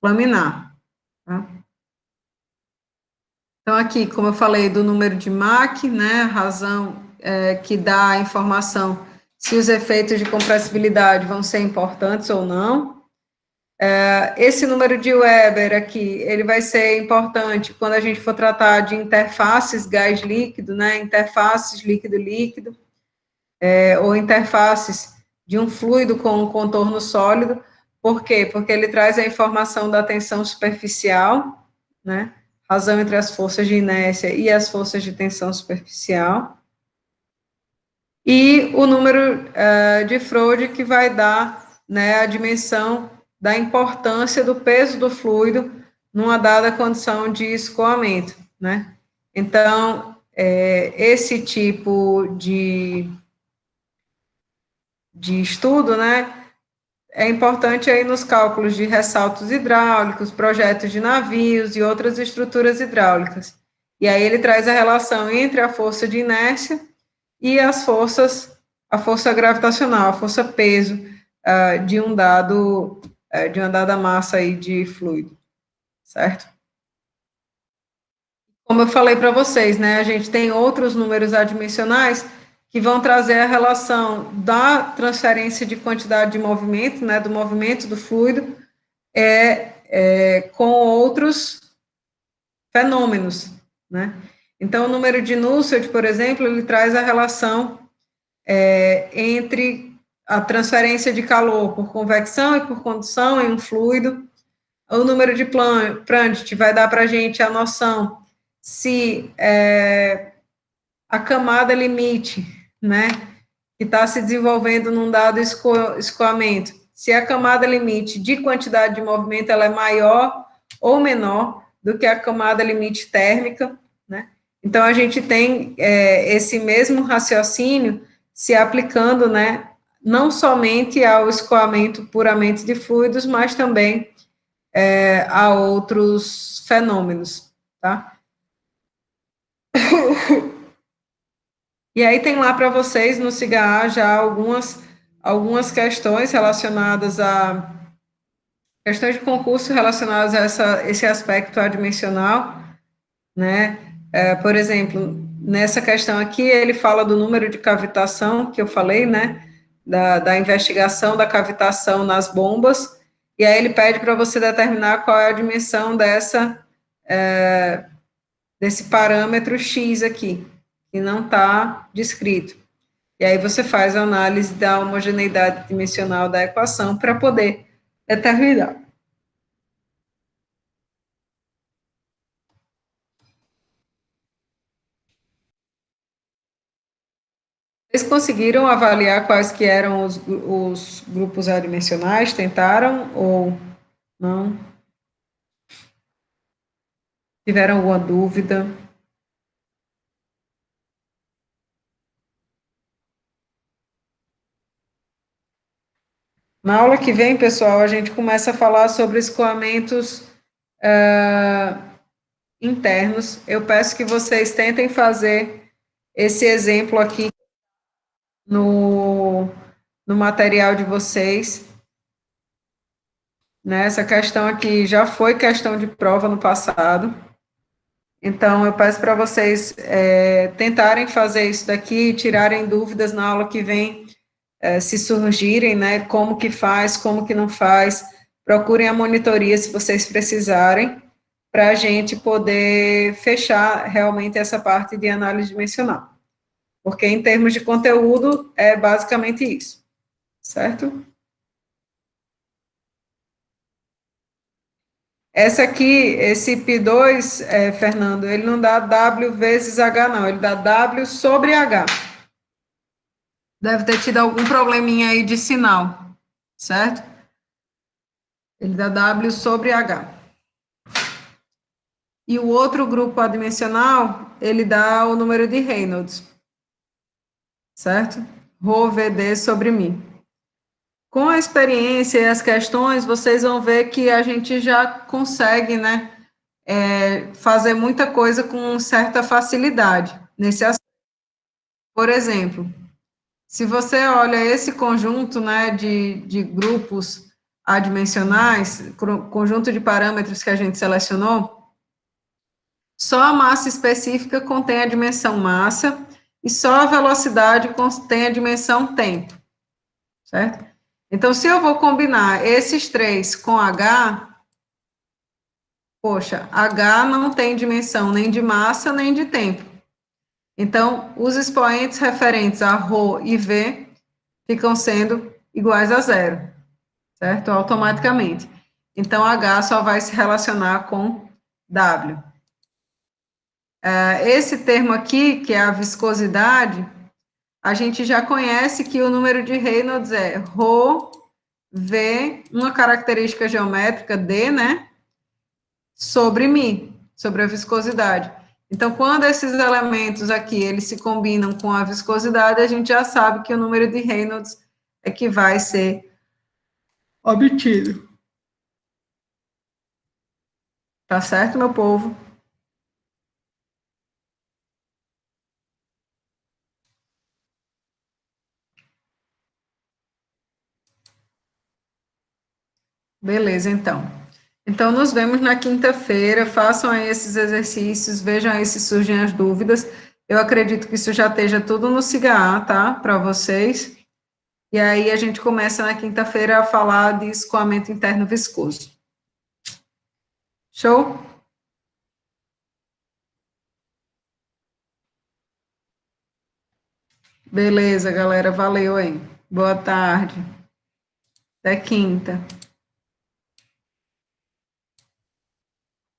laminar. Tá? Então, aqui, como eu falei, do número de Mach, né, a razão que dá a informação se os efeitos de compressibilidade vão ser importantes ou não. Esse número de Weber aqui, ele vai ser importante quando a gente for tratar de interfaces gás-líquido, né, interfaces líquido-líquido, ou interfaces de um fluido com um contorno sólido. Por quê? Porque ele traz a informação da tensão superficial, né, razão entre as forças de inércia e as forças de tensão superficial. E o número de Freud, que vai dar, né, a dimensão da importância do peso do fluido numa dada condição de escoamento, né? Então, esse tipo de estudo, né, é importante aí nos cálculos de ressaltos hidráulicos, projetos de navios e outras estruturas hidráulicas. E aí ele traz a relação entre a força de inércia e as forças, a força gravitacional, a força peso de de uma dada massa aí de fluido, certo? Como eu falei para vocês, né, a gente tem outros números adimensionais que vão trazer a relação da transferência de quantidade de movimento, né, do movimento do fluido, com outros fenômenos, né? Então, o número de Nusselt, por exemplo, ele traz a relação entre a transferência de calor por convecção e por condução em um fluido. O número de Prandtl vai dar para a gente a noção se a camada limite, né, que está se desenvolvendo num dado escoamento, se a camada limite de quantidade de movimento ela é maior ou menor do que a camada limite térmica, né? Então, a gente tem esse mesmo raciocínio se aplicando, né, não somente ao escoamento puramente de fluidos, mas também a outros fenômenos, tá? E aí tem lá para vocês no CIGA já algumas questões relacionadas a questões de concurso relacionadas a esse aspecto adimensional, né? Por exemplo, nessa questão aqui, ele fala do número de cavitação, que eu falei, né? Da investigação da cavitação nas bombas, e aí ele pede para você determinar qual é a dimensão desse parâmetro X aqui, que não está descrito. E aí você faz a análise da homogeneidade dimensional da equação para poder determinar. Vocês conseguiram avaliar quais que eram os grupos adimensionais? Tentaram ou não? Tiveram alguma dúvida? Na aula que vem, pessoal, a gente começa a falar sobre escoamentos internos. Eu peço que vocês tentem fazer esse exemplo aqui no material de vocês. Né? Essa questão aqui já foi questão de prova no passado. Então, eu peço para vocês tentarem fazer isso daqui, tirarem dúvidas na aula que vem, se surgirem, né? Como que faz, como que não faz. Procurem a monitoria se vocês precisarem, para a gente poder fechar realmente essa parte de análise dimensional. Porque, em termos de conteúdo, é basicamente isso, certo? Essa aqui, esse P2, Fernando, ele não dá W vezes H, não, ele dá W sobre H. Deve ter tido algum probleminha aí de sinal, certo? Ele dá W sobre H. E o outro grupo adimensional, ele dá o número de Reynolds, certo? Rho VD sobre μ. Com a experiência e as questões, vocês vão ver que a gente já consegue, né, fazer muita coisa com certa facilidade nesse aspecto. Por exemplo, se você olha esse conjunto, né, de grupos adimensionais, conjunto de parâmetros que a gente selecionou, só a massa específica contém a dimensão massa e só a velocidade contém a dimensão tempo, certo? Então, se eu vou combinar esses três com H, poxa, H não tem dimensão nem de massa nem de tempo. Então, os expoentes referentes a ρ e V ficam sendo iguais a zero, certo? Automaticamente. Então, H só vai se relacionar com W. Esse termo aqui, que é a viscosidade, a gente já conhece que o número de Reynolds é ρ, V, uma característica geométrica, D, né? Sobre μ, sobre a viscosidade. Então, quando esses elementos aqui, eles se combinam com a viscosidade, a gente já sabe que o número de Reynolds é que vai ser obtido. Tá certo, meu povo? Beleza, então. Então, nos vemos na quinta-feira, façam aí esses exercícios, vejam aí se surgem as dúvidas. Eu acredito que isso já esteja tudo no SIGA, tá? Para vocês. E aí a gente começa na quinta-feira a falar de escoamento interno viscoso. Show? Beleza, galera. Valeu aí. Boa tarde. Até quinta.